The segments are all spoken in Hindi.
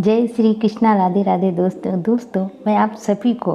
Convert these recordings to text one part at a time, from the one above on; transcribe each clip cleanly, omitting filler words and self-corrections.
जय श्री कृष्णा, राधे राधे। दोस्तों मैं आप सभी को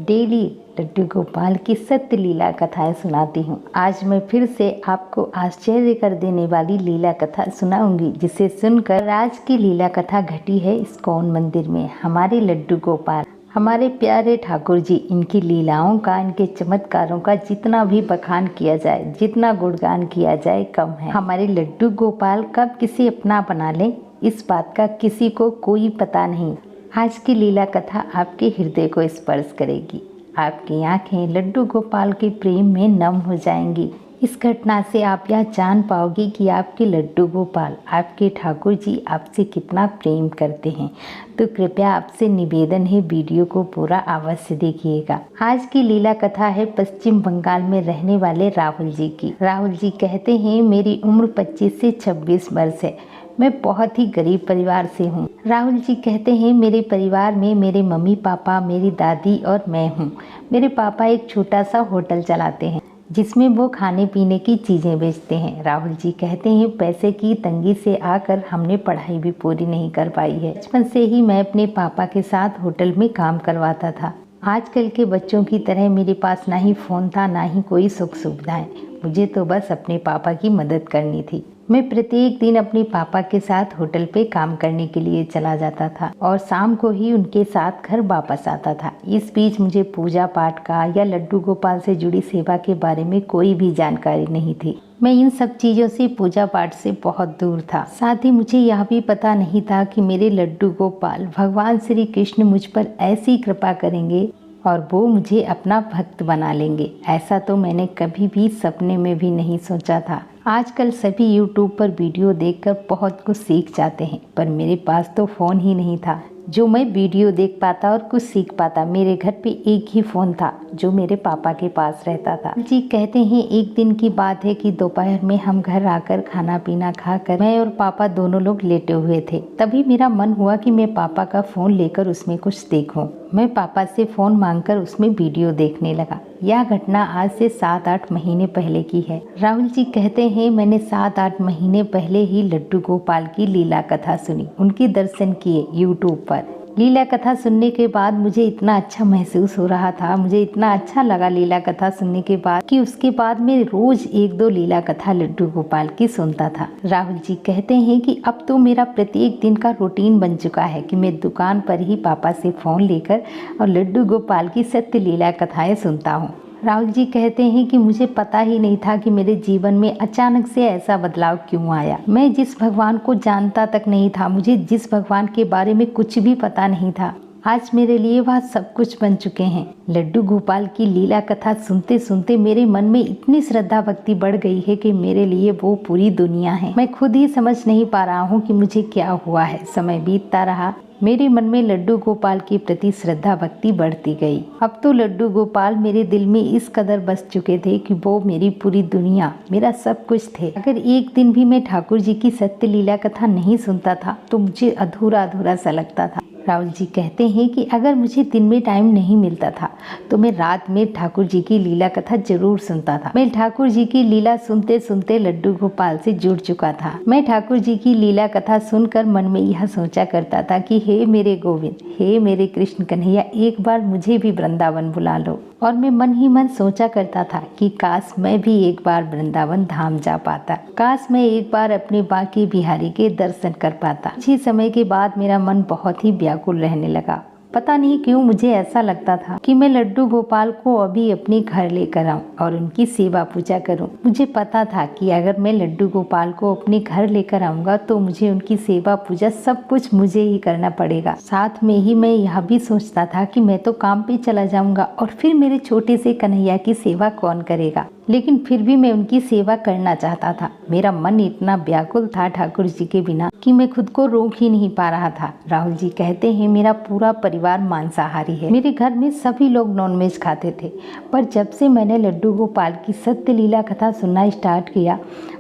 डेली लड्डू गोपाल की सत्य लीला कथाएं सुनाती हूँ। आज मैं फिर से आपको आश्चर्य कर देने वाली लीला कथा सुनाऊंगी, जिसे सुनकर आज की लीला कथा घटी है इस्कॉन मंदिर में। हमारे लड्डू गोपाल, हमारे प्यारे ठाकुर जी, इनकी लीलाओं का, इनके चमत्कारों का जितना भी बखान किया जाए, जितना गुणगान किया जाए कम है। हमारे लड्डू गोपाल कब किसी अपना बना लें, इस बात का किसी को कोई पता नहीं। आज की लीला कथा आपके हृदय को स्पर्श करेगी। आपकी आंखें लड्डू गोपाल के प्रेम में नम हो जाएंगी। इस घटना से आप यह जान पाओगे कि आपके लड्डू गोपाल, आपके ठाकुर जी आपसे कितना प्रेम करते हैं। तो कृपया आपसे निवेदन है, वीडियो को पूरा अवश्य देखिएगा। आज की लीला कथा है पश्चिम बंगाल में रहने वाले राहुल जी की। राहुल जी कहते हैं, मेरी उम्र 25 से 26 वर्ष है। मैं बहुत ही गरीब परिवार से हूँ। राहुल जी कहते हैं, मेरे परिवार में मेरे मम्मी पापा, मेरी दादी और मैं हूँ। मेरे पापा एक छोटा सा होटल चलाते हैं, जिसमें वो खाने पीने की चीज़ें बेचते हैं। राहुल जी कहते हैं, पैसे की तंगी से आकर हमने पढ़ाई भी पूरी नहीं कर पाई है। बचपन से ही मैं अपने पापा के साथ होटल में काम करवाता था। आजकल के बच्चों की तरह मेरे पास ना ही फ़ोन था, ना ही कोई सुख सुविधाएं। मुझे तो बस अपने पापा की मदद करनी थी। मैं प्रत्येक दिन अपने पापा के साथ होटल पे काम करने के लिए चला जाता था और शाम को ही उनके साथ घर वापस आता था। इस बीच मुझे पूजा पाठ का या लड्डू गोपाल से जुड़ी सेवा के बारे में कोई भी जानकारी नहीं थी। मैं इन सब चीज़ों से, पूजा पाठ से बहुत दूर था। साथ ही मुझे यह भी पता नहीं था कि मेरे लड्डू गोपाल, भगवान श्री कृष्ण मुझ पर ऐसी कृपा करेंगे और वो मुझे अपना भक्त बना लेंगे। ऐसा तो मैंने कभी भी सपने में भी नहीं सोचा था। आजकल सभी YouTube पर वीडियो देखकर बहुत कुछ सीख जाते हैं, पर मेरे पास तो फ़ोन ही नहीं था जो मैं वीडियो देख पाता और कुछ सीख पाता। मेरे घर पे एक ही फ़ोन था जो मेरे पापा के पास रहता था। जी कहते हैं, एक दिन की बात है कि दोपहर में हम घर आकर खाना पीना खाकर मैं और पापा दोनों लोग लेटे हुए थे। तभी मेरा मन हुआ कि मैं पापा का फ़ोन लेकर उसमें कुछ देखूं। मैं पापा से फ़ोन मांगकर उसमें वीडियो देखने लगा। यह घटना आज से 7-8 महीने पहले की है। राहुल जी कहते हैं, मैंने 7-8 महीने पहले ही लड्डू गोपाल की लीला कथा सुनी, उनके दर्शन किए YouTube पर। लीला कथा सुनने के बाद मुझे इतना अच्छा महसूस हो रहा था, मुझे इतना अच्छा लगा लीला कथा सुनने के बाद, कि उसके बाद मैं रोज 1-2 लीला कथा लड्डू गोपाल की सुनता था। राहुल जी कहते हैं कि अब तो मेरा प्रत्येक दिन का रूटीन बन चुका है कि मैं दुकान पर ही पापा से फ़ोन लेकर और लड्डू गोपाल की सत्य लीला कथाएं सुनता हूँ। राहुल जी कहते हैं कि मुझे पता ही नहीं था कि मेरे जीवन में अचानक से ऐसा बदलाव क्यों आया। मैं जिस भगवान को जानता तक नहीं था, मुझे जिस भगवान के बारे में कुछ भी पता नहीं था, आज मेरे लिए वह सब कुछ बन चुके हैं। लड्डू गोपाल की लीला कथा सुनते सुनते मेरे मन में इतनी श्रद्धा भक्ति बढ़ गई है कि मेरे लिए वो पूरी दुनिया है। मैं खुद ही समझ नहीं पा रहा हूँ कि मुझे क्या हुआ है। समय बीतता रहा, मेरे मन में लड्डू गोपाल के प्रति श्रद्धा भक्ति बढ़ती गई। अब तो लड्डू गोपाल मेरे दिल में इस कदर बस चुके थे कि वो मेरी पूरी दुनिया, मेरा सब कुछ थे। अगर एक दिन भी मैं ठाकुर जी की सत्य लीला कथा नहीं सुनता था तो मुझे अधूरा अधूरा सा लगता था। राहुल जी कहते हैं कि अगर मुझे दिन में टाइम नहीं मिलता था तो मैं रात में ठाकुर जी की लीला कथा जरूर सुनता था। मैं ठाकुर जी की लीला सुनते सुनते लड्डू गोपाल से जुड़ चुका था। मैं ठाकुर जी की लीला कथा सुनकर मन में यह सोचा करता था कि हे मेरे गोविंद, हे मेरे कृष्ण कन्हैया, एक बार मुझे भी वृंदावन बुला लो। और मैं मन ही मन सोचा करता था कि काश मैं भी एक बार वृंदावन धाम जा पाता, काश मैं एक बार अपने बांके बिहारी के दर्शन कर पाता। कुछ ही समय के बाद मेरा मन बहुत ही व्याकुल रहने लगा। पता नहीं क्यों मुझे ऐसा लगता था कि मैं लड्डू गोपाल को अभी अपने घर लेकर आऊं और उनकी सेवा पूजा करूं। मुझे पता था कि अगर मैं लड्डू गोपाल को अपने घर लेकर आऊंगा तो मुझे उनकी सेवा पूजा सब कुछ मुझे ही करना पड़ेगा। साथ में ही मैं यह भी सोचता था कि मैं तो काम पे चला जाऊंगा और फिर मेरे छोटे से कन्हैया की सेवा कौन करेगा। लेकिन फिर भी मैं उनकी सेवा करना चाहता था। मेरा मन इतना व्याकुल था ठाकुर जी के बिना कि मैं खुद को रोक ही नहीं पा रहा था। राहुल जी कहते हैं, मेरा पूरा परिवार मांसाहारी है। मेरे घर में सभी लोग नॉनवेज खाते थे, पर जब से मैंने लड्डू गोपाल की सत्य लीला कथा सुनना स्टार्ट किया,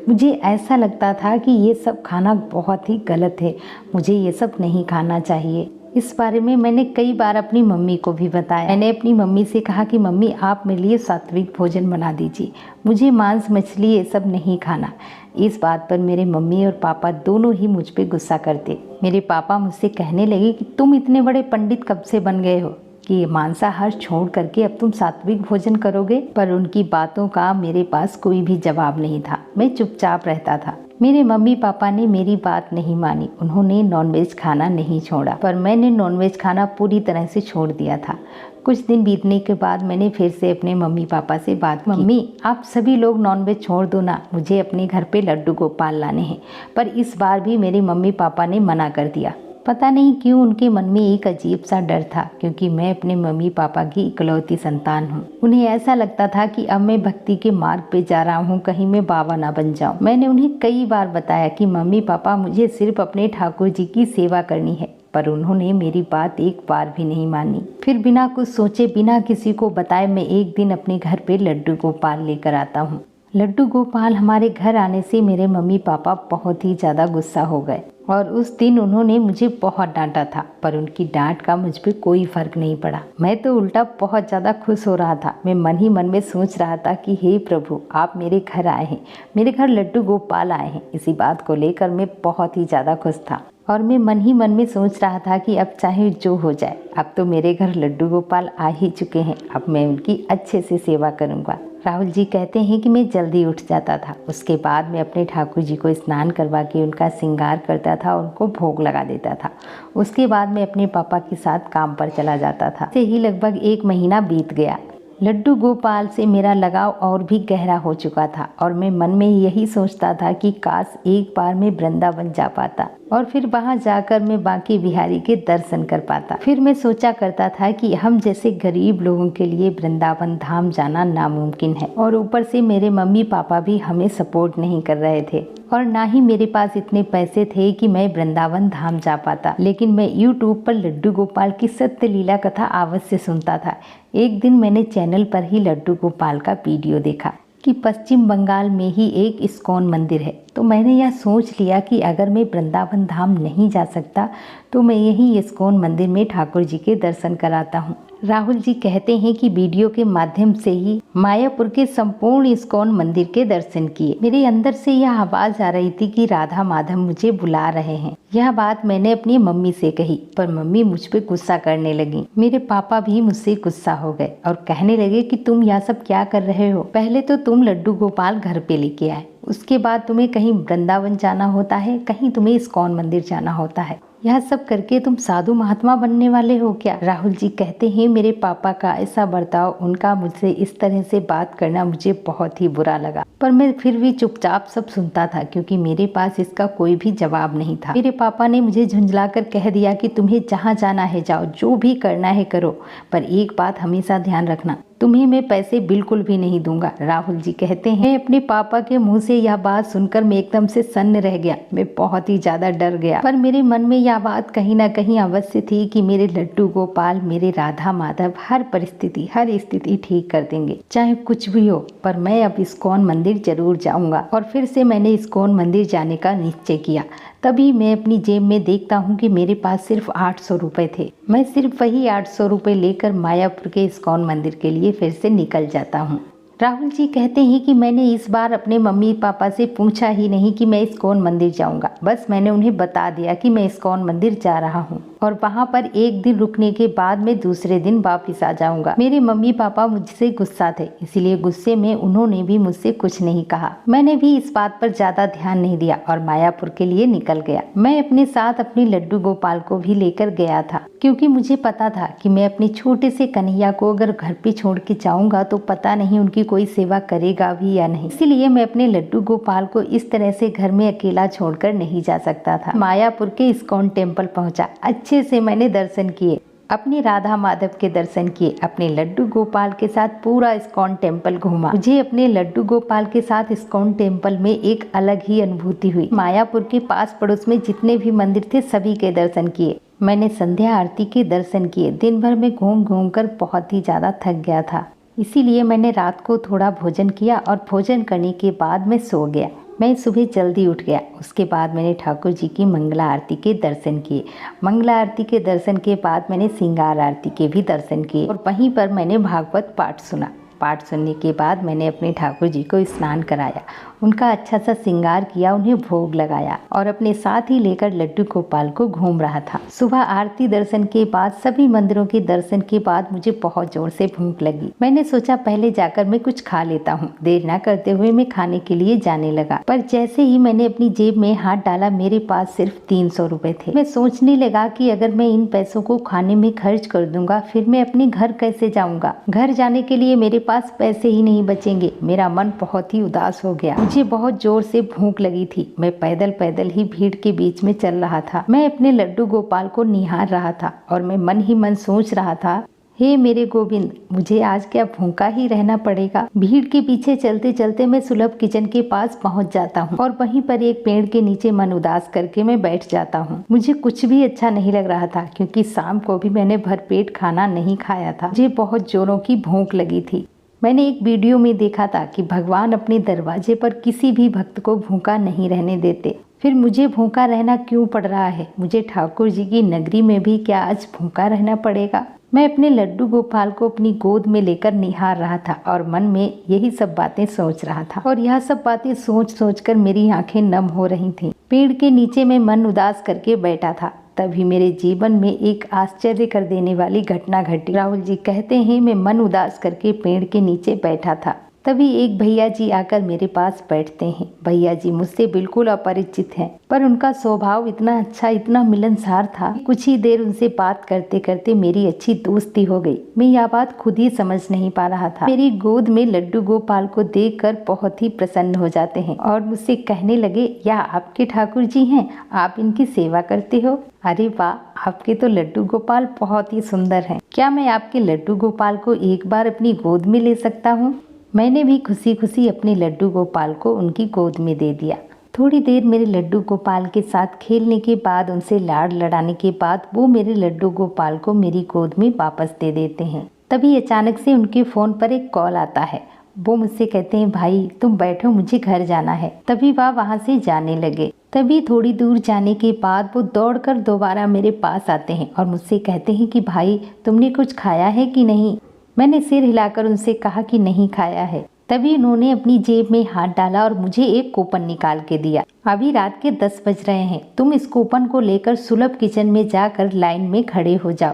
मुझे ऐसा लगता था कि ये सब खाना बहुत ही गलत है, मुझे ये सब नहीं खाना चाहिए। इस बारे में मैंने कई बार अपनी मम्मी को भी बताया। मैंने अपनी मम्मी से कहा कि मम्मी आप मेरे लिए सात्विक भोजन बना दीजिए, मुझे मांस मछली ये सब नहीं खाना। इस बात पर मेरे मम्मी और पापा दोनों ही मुझ पे गुस्सा करते। मेरे पापा मुझसे कहने लगे कि तुम इतने बड़े पंडित कब से बन गए हो कि मांसाहार छोड़ करके अब तुम सात्विक भोजन करोगे। पर उनकी बातों का मेरे पास कोई भी जवाब नहीं था, मैं चुपचाप रहता था। मेरे मम्मी पापा ने मेरी बात नहीं मानी, उन्होंने नॉनवेज खाना नहीं छोड़ा, पर मैंने नॉनवेज खाना पूरी तरह से छोड़ दिया था। कुछ दिन बीतने के बाद मैंने फिर से अपने मम्मी पापा से बात की, मम्मी आप सभी लोग नॉनवेज छोड़ दो ना, मुझे अपने घर पे लड्डू गोपाल लाने हैं। पर इस बार भी मेरे मम्मी पापा ने मना कर दिया। पता नहीं क्यों उनके मन में एक अजीब सा डर था, क्योंकि मैं अपने मम्मी पापा की इकलौती संतान हूँ। उन्हें ऐसा लगता था कि अब मैं भक्ति के मार्ग पे जा रहा हूँ, कहीं मैं बाबा ना बन जाऊँ। मैंने उन्हें कई बार बताया कि मम्मी पापा मुझे सिर्फ अपने ठाकुर जी की सेवा करनी है, पर उन्होंने मेरी बात एक बार भी नहीं मानी। फिर बिना कुछ सोचे बिना किसी को बताए मैं एक दिन अपने घर पे लड्डू गोपाल लेकर आता हूँ। लड्डू गोपाल हमारे घर आने से मेरे मम्मी पापा बहुत ही ज़्यादा गुस्सा हो गए और उस दिन उन्होंने मुझे बहुत डांटा था, पर उनकी डांट का मुझ पे कोई फर्क नहीं पड़ा। मैं तो उल्टा बहुत ज़्यादा खुश हो रहा था। मैं मन ही मन में सोच रहा था कि हे प्रभु आप मेरे घर आए हैं, मेरे घर लड्डू गोपाल आए हैं। इसी बात को लेकर मैं बहुत ही ज़्यादा खुश था और मैं मन ही मन में सोच रहा था कि अब चाहे जो हो जाए, अब तो मेरे घर लड्डू गोपाल आ ही चुके हैं, अब मैं उनकी अच्छे से सेवा करूँगा। राहुल जी कहते हैं कि मैं जल्दी उठ जाता था। उसके बाद मैं अपने ठाकुर जी को स्नान करवा के उनका श्रृंगार करता था और उनको भोग लगा देता था। उसके बाद मैं अपने पापा के साथ काम पर चला जाता था। ऐसे ही लगभग 1 महीना बीत गया। लड्डू गोपाल से मेरा लगाव और भी गहरा हो चुका था और मैं मन में यही सोचता था कि काश एक बार मैं वृंदावन जा पाता और फिर वहां जाकर मैं बांके बिहारी के दर्शन कर पाता। फिर मैं सोचा करता था कि हम जैसे गरीब लोगों के लिए वृंदावन धाम जाना नामुमकिन है और ऊपर से मेरे मम्मी पापा भी हमें सपोर्ट नहीं कर रहे थे और ना ही मेरे पास इतने पैसे थे कि मैं वृंदावन धाम जा पाता। लेकिन मैं यूट्यूब पर लड्डू गोपाल की सत्य लीला कथा अवश्य सुनता था। एक दिन मैंने चैनल पर ही लड्डू गोपाल का वीडियो देखा कि पश्चिम बंगाल में ही एक इस्कॉन मंदिर है। तो मैंने यह सोच लिया कि अगर मैं वृंदावन धाम नहीं जा सकता तो मैं यहीं इस्कॉन मंदिर में ठाकुर जी के दर्शन कराता हूँ। राहुल जी कहते हैं कि वीडियो के माध्यम से ही मायापुर के संपूर्ण इस्कॉन मंदिर के दर्शन किए। मेरे अंदर से यह आवाज आ रही थी कि राधा माधव मुझे बुला रहे हैं। यह बात मैंने अपनी मम्मी से कही, पर मम्मी मुझ पे गुस्सा करने लगी। मेरे पापा भी मुझसे गुस्सा हो गए और कहने लगे कि तुम यह सब क्या कर रहे हो। पहले तो तुम लड्डू गोपाल घर पे लेके आए, उसके बाद तुम्हें कहीं वृंदावन जाना होता है, कहीं तुम्हें इस्कॉन मंदिर जाना होता है। यह सब करके तुम साधु महात्मा बनने वाले हो क्या। राहुल जी कहते हैं मेरे पापा का ऐसा बर्ताव, उनका मुझसे इस तरह से बात करना मुझे बहुत ही बुरा लगा, पर मैं फिर भी चुपचाप सब सुनता था क्योंकि मेरे पास इसका कोई भी जवाब नहीं था। मेरे पापा ने मुझे झुंझलाकर कह दिया कि तुम्हें जहाँ जाना है जाओ, जो भी करना है करो, पर एक बात हमेशा ध्यान रखना, तुम्हें मैं पैसे बिल्कुल भी नहीं दूंगा। राहुल जी कहते हैं अपने पापा के मुंह से यह बात सुनकर मैं एकदम से सन्न रह गया। मैं बहुत ही ज्यादा डर गया, पर मेरे मन में यह बात कहीं ना कहीं अवश्य थी कि मेरे लड्डू गोपाल, मेरे राधा माधव हर परिस्थिति हर स्थिति ठीक कर देंगे, चाहे कुछ भी हो। पर मैं अब इस्कॉन मंदिर जरूर जाऊंगा और फिर से मैंने इस्कॉन मंदिर जाने का निश्चय किया। तभी मैं अपनी जेब में देखता हूँ कि मेरे पास सिर्फ 800 रुपये थे। मैं सिर्फ वही 800 रुपये लेकर मायापुर के इस्कॉन मंदिर के लिए फिर से निकल जाता हूँ। राहुल जी कहते हैं कि मैंने इस बार अपने मम्मी पापा से पूछा ही नहीं कि मैं इस्कॉन मंदिर जाऊंगा, बस मैंने उन्हें बता दिया कि मैं इस्कॉन मंदिर जा रहा हूँ और वहाँ पर एक दिन रुकने के बाद मैं दूसरे दिन वापस आ जाऊंगा। मेरे मम्मी पापा मुझसे गुस्सा थे, इसीलिए गुस्से में उन्होंने भी मुझसे कुछ नहीं कहा। मैंने भी इस बात पर ज्यादा ध्यान नहीं दिया और मायापुर के लिए निकल गया। मैं अपने साथ अपने लड्डू गोपाल को भी लेकर गया था, क्योंकि मुझे पता था कि मैं अपने छोटे से कन्हैया को अगर घर पे छोड़ के जाऊंगा तो पता नहीं उनकी कोई सेवा करेगा भी या नहीं। इसीलिए मैं अपने लड्डू गोपाल को इस तरह से घर में अकेला छोड़कर नहीं जा सकता था। मायापुर के इस्कॉन टेम्पल पहुंचा। अच्छे से मैंने दर्शन किए, अपनी राधा माधव के दर्शन किए, अपने लड्डू गोपाल के साथ पूरा इस्कॉन टेम्पल घूमा। मुझे अपने लड्डू गोपाल के साथ इस्कॉन टेम्पल में एक अलग ही अनुभूति हुई। मायापुर के पास पड़ोस में जितने भी मंदिर थे सभी के दर्शन किए। मैंने संध्या आरती के दर्शन किए। दिन भर में घूम घूम कर बहुत ही ज्यादा थक गया था, इसीलिए मैंने रात को थोड़ा भोजन किया और भोजन करने के बाद मैं सो गया। मैं सुबह जल्दी उठ गया। उसके बाद मैंने ठाकुर जी की मंगला आरती के दर्शन किए। मंगला आरती के दर्शन के बाद मैंने श्रृंगार आरती के भी दर्शन किए और वहीं पर मैंने भागवत पाठ सुना। पाठ सुनने के बाद मैंने अपने ठाकुर जी को स्नान कराया, उनका अच्छा सा श्रृंगार किया, उन्हें भोग लगाया और अपने साथ ही लेकर लड्डू गोपाल को घूम रहा था। सुबह आरती दर्शन के बाद, सभी मंदिरों के दर्शन के बाद मुझे बहुत जोर से भूख लगी। मैंने सोचा पहले जाकर मैं कुछ खा लेता हूँ। देर न करते हुए मैं खाने के लिए जाने लगा, पर जैसे ही मैंने अपनी जेब में हाथ डाला मेरे पास सिर्फ 300 रुपए थे। मैं सोचने लगा कि अगर मैं इन पैसों को खाने में खर्च कर दूंगा फिर मैं अपने घर कैसे जाऊंगा। घर जाने के लिए मेरे पास पैसे ही नहीं बचेंगे। मेरा मन बहुत ही उदास हो गया। मुझे बहुत जोर से भूख लगी थी। मैं पैदल पैदल ही भीड़ के बीच में चल रहा था। मैं अपने लड्डू गोपाल को निहार रहा था और मैं मन ही मन सोच रहा था, हे मेरे गोविंद, मुझे आज क्या भूखा ही रहना पड़ेगा। भीड़ के पीछे चलते चलते मैं सुलभ किचन के पास पहुंच जाता हूं और वहीं पर एक पेड़ के नीचे मन उदास करके मैं बैठ जाता हूं। मुझे कुछ भी अच्छा नहीं लग रहा था क्योंकि शाम को भी मैंने भरपेट खाना नहीं खाया था। मुझे बहुत जोरों की भूख लगी थी। मैंने एक वीडियो में देखा था कि भगवान अपने दरवाजे पर किसी भी भक्त को भूखा नहीं रहने देते। फिर मुझे भूखा रहना क्यों पड़ रहा है? मुझे ठाकुर जी की नगरी में भी क्या आज भूखा रहना पड़ेगा? मैं अपने लड्डू गोपाल को अपनी गोद में लेकर निहार रहा था और मन में यही सब बातें सोच रहा था और यह सब बातें सोच सोच कर मेरी आंखें नम हो रही थीं। पेड़ के नीचे मैं मन उदास करके बैठा था। तभी मेरे जीवन में एक आश्चर्य कर देने वाली घटना घटी। राहुल जी कहते हैं मैं मन उदास करके पेड़ के नीचे बैठा था, तभी एक भैया जी आकर मेरे पास बैठते हैं। भैया जी मुझसे बिल्कुल अपरिचित हैं, पर उनका स्वभाव इतना अच्छा, इतना मिलनसार था। कुछ ही देर उनसे बात करते करते मेरी अच्छी दोस्ती हो गई। मैं यह बात खुद ही समझ नहीं पा रहा था। मेरी गोद में लड्डू गोपाल को देखकर बहुत ही प्रसन्न हो जाते हैं और मुझसे कहने लगे, यह आपके ठाकुर जी हैं, आप इनकी सेवा करते हो? अरे वाह, आपके तो लड्डू गोपाल बहुत ही सुंदर हैं। क्या मैं आपके लड्डू गोपाल को एक बार अपनी गोद में ले सकता हूँ? मैंने भी खुशी खुशी अपने लड्डू गोपाल को उनकी गोद में दे दिया। थोड़ी देर मेरे लड्डू गोपाल के साथ खेलने के बाद, उनसे लाड़ लड़ाने के बाद वो मेरे लड्डू गोपाल को मेरी गोद में वापस दे देते हैं। तभी अचानक से उनके फ़ोन पर एक कॉल आता है। वो मुझसे कहते हैं, भाई तुम बैठो, मुझे घर जाना है। तभी वह वहाँ से जाने लगे। तभी थोड़ी दूर जाने के बाद वो दौड़कर दोबारा मेरे पास आते हैं और मुझसे कहते हैं कि भाई तुमने कुछ खाया है कि नहीं? मैंने सिर हिलाकर उनसे कहा कि नहीं खाया है। तभी उन्होंने अपनी जेब में हाथ डाला और मुझे एक कूपन निकाल के दिया। अभी रात के 10 बज रहे हैं, तुम इस कूपन को लेकर सुलभ किचन में जाकर लाइन में खड़े हो जाओ।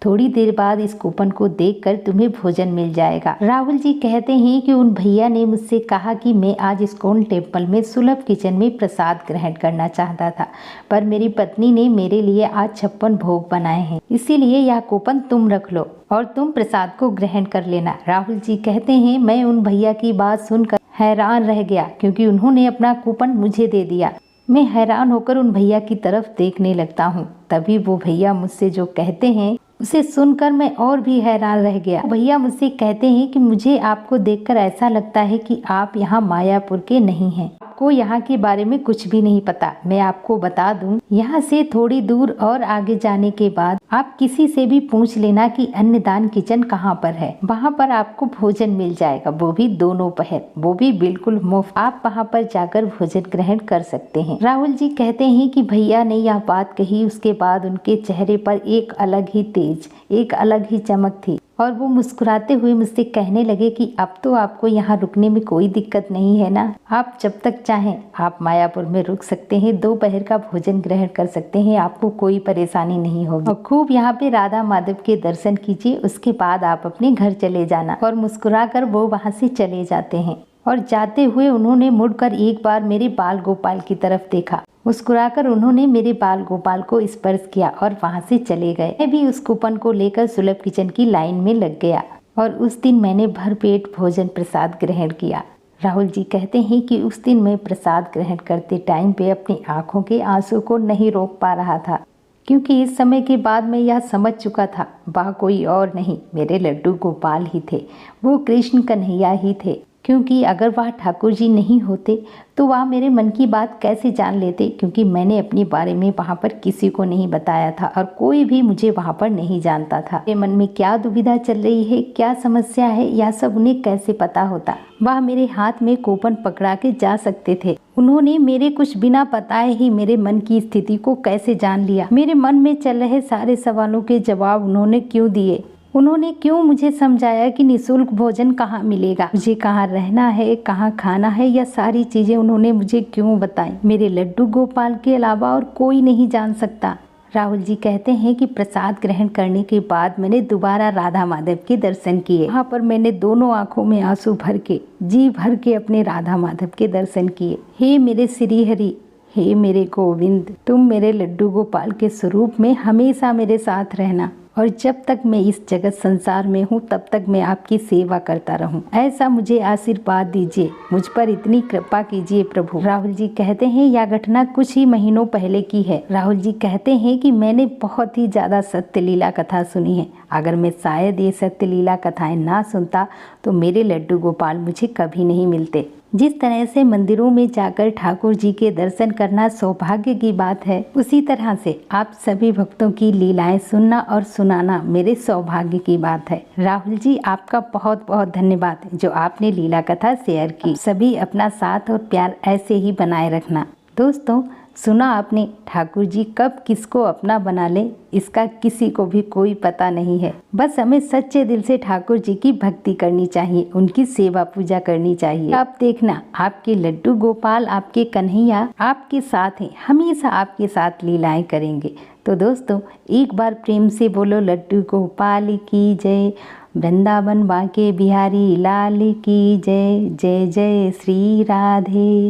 थोड़ी देर बाद इस कूपन को देखकर तुम्हें भोजन मिल जाएगा। राहुल जी कहते हैं कि उन भैया ने मुझसे कहा कि मैं आज इस्कॉन टेम्पल में सुलभ किचन में प्रसाद ग्रहण करना चाहता था, पर मेरी पत्नी ने मेरे लिए आज 56 भोग बनाए हैं, इसीलिए यह कूपन तुम रख लो और तुम प्रसाद को ग्रहण कर लेना। राहुल जी कहते हैं मैं उन भैया की बात सुनकर हैरान रह गया क्योंकि उन्होंने अपना कूपन मुझे दे दिया। मैं हैरान होकर उन भैया की तरफ देखने लगता हूँ। तभी वो भैया मुझसे जो कहते हैं उसे सुनकर मैं और भी हैरान रह गया। भैया मुझसे कहते हैं कि मुझे आपको देखकर ऐसा लगता है कि आप यहाँ मायापुर के नहीं हैं, आपको यहाँ के बारे में कुछ भी नहीं पता। मैं आपको बता दूं, यहाँ से थोड़ी दूर और आगे जाने के बाद आप किसी से भी पूछ लेना कि अन्नदान किचन कहाँ पर है। वहाँ पर आपको भोजन मिल जाएगा, वो भी दोनों पहर, वो भी बिल्कुल मुफ्त। आप वहाँ पर जाकर भोजन ग्रहण कर सकते हैं। राहुल जी कहते हैं कि भैया ने यह बात कही, उसके बाद उनके चेहरे पर एक अलग ही तेज, एक अलग ही चमक थी और वो मुस्कुराते हुए मुझसे कहने लगे कि अब तो आपको यहाँ रुकने में कोई दिक्कत नहीं है ना, आप जब तक चाहें आप मायापुर में रुक सकते हैं, दोपहर का भोजन ग्रहण कर सकते हैं, आपको कोई परेशानी नहीं होगी और खूब यहाँ पे राधा माधव के दर्शन कीजिए। उसके बाद आप अपने घर चले जाना। और मुस्कुराकर वो वहाँ से चले जाते हैं और जाते हुए उन्होंने मुड़कर एक बार मेरे बाल गोपाल की तरफ देखा। मुस्कुराकर उन्होंने मेरे बाल गोपाल को स्पर्श किया और वहां से चले गए। मैं भी उस कूपन को लेकर सुलभ किचन की लाइन में लग गया और उस दिन मैंने भरपेट भोजन प्रसाद ग्रहण किया। राहुल जी कहते हैं कि उस दिन मैं प्रसाद ग्रहण करते टाइम पे अपनी आंखों के आंसू को नहीं रोक पा रहा था, क्योंकि इस समय के बाद मैं यह समझ चुका था, वह कोई और नहीं मेरे लड्डू गोपाल ही थे, वो कृष्ण कन्हैया ही थे। क्योंकि अगर वह ठाकुर जी नहीं होते तो वह मेरे मन की बात कैसे जान लेते, क्योंकि मैंने अपने बारे में वहाँ पर किसी को नहीं बताया था और कोई भी मुझे वहाँ पर नहीं जानता था। मेरे मन में क्या दुविधा चल रही है, क्या समस्या है, यह सब उन्हें कैसे पता होता। वह मेरे हाथ में कूपन पकड़ा के जा सकते थे। उन्होंने मेरे कुछ बिना बताए ही मेरे मन की स्थिति को कैसे जान लिया। मेरे मन में चल रहे सारे सवालों के जवाब उन्होंने क्यों दिए। उन्होंने क्यों मुझे समझाया कि निःशुल्क भोजन कहाँ मिलेगा, मुझे कहाँ रहना है, कहाँ खाना है, यह सारी चीजें उन्होंने मुझे क्यों बताई। मेरे लड्डू गोपाल के अलावा और कोई नहीं जान सकता। राहुल जी कहते हैं कि प्रसाद ग्रहण करने के बाद मैंने दोबारा राधा माधव के दर्शन किए। वहाँ पर मैंने दोनों आंखों में आंसू भर के, जी भर के अपने राधा माधव के दर्शन किए। हे मेरे श्री हरि, हे मेरे गोविंद, तुम मेरे लड्डू गोपाल के स्वरूप में हमेशा मेरे साथ रहना और जब तक मैं इस जगत संसार में हूँ तब तक मैं आपकी सेवा करता रहूँ, ऐसा मुझे आशीर्वाद दीजिए, मुझ पर इतनी कृपा कीजिए प्रभु। राहुल जी कहते हैं यह घटना कुछ ही महीनों पहले की है। राहुल जी कहते हैं कि मैंने बहुत ही ज़्यादा सत्य लीला कथा सुनी है। अगर मैं शायद ये सत्य लीला कथाएं ना सुनता तो मेरे लड्डू गोपाल मुझे कभी नहीं मिलते। जिस तरह से मंदिरों में जाकर ठाकुर जी के दर्शन करना सौभाग्य की बात है, उसी तरह से आप सभी भक्तों की लीलाएं सुनना और सुनाना मेरे सौभाग्य की बात है। राहुल जी आपका बहुत बहुत धन्यवाद जो आपने लीला कथा शेयर की। सभी अपना साथ और प्यार ऐसे ही बनाए रखना। दोस्तों, सुना आपने, ठाकुर जी कब किसको अपना बना ले इसका किसी को भी कोई पता नहीं है। बस हमें सच्चे दिल से ठाकुर जी की भक्ति करनी चाहिए, उनकी सेवा पूजा करनी चाहिए। आप देखना, आपके लड्डू गोपाल, आपके कन्हैया आपके साथ हैं, हमेशा आपके साथ लीलाएं करेंगे। तो दोस्तों, एक बार प्रेम से बोलो लड्डू गोपाल की जय, वृंदावन बांके बिहारी लाल की जय। जय जय श्री राधे।